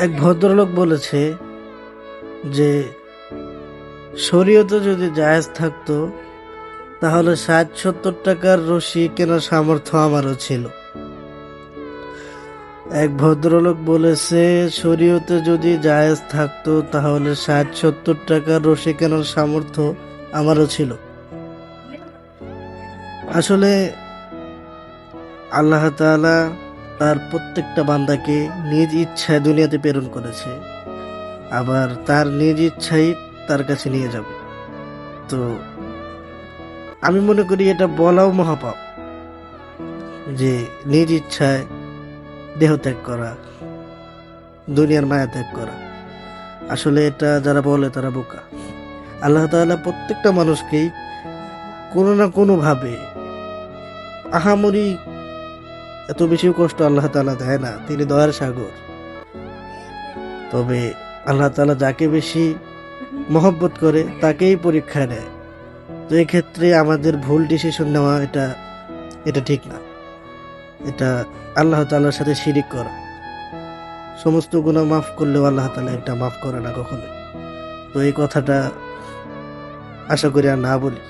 এক ভদ্রলোক বলেছে যে শরীয়তে যদি জায়েজ থাকতো তাহলে ৬০-৭০ টাকার রশি কেনার সামর্থ্য আমারও ছিল। এক ভদ্রলোক বলেছে শরীয়তে যদি জায়েজ থাকতো তাহলে ৬০-৭০ টাকার রশি কেনার সামর্থ্য আমারও ছিল। আসলে আল্লাহ তাআলা তার প্রত্যেকটা বান্দাকে নিজ ইচ্ছায় দুনিয়াতে প্রেরণ করেছে, আবার তার নিজ ইচ্ছাই তার কাছে নিয়ে যাবে। তো আমি মনে করি এটা বলাও মহাপাপ যে নিজ ইচ্ছায় দেহ ত্যাগ করা, দুনিয়ার মায়া ত্যাগ করা। আসলে এটা যারা বলে তারা বোকা। আল্লাহ তাআলা প্রত্যেকটা মানুষকেই কোনো না কোনো ভাবে, আহামরি এত বেশি কষ্ট আল্লাহ তাআলা দেয় না, তিনি দয়ার সাগর। তবে আল্লাহ তাআলা যাকে বেশি মহব্বত করে তাকেই পরীক্ষায় নেয়। তো এক্ষেত্রে আমাদের ভুল ডিসিশন নেওয়া এটা এটা ঠিক না। এটা আল্লাহ তাআলার সাথে শিরিক করা। সমস্ত গুনাহ মাফ করলেও আল্লাহ তাআলা এটা মাফ করে না কখনো। তো এই কথাটা আশা করি আর না বলি।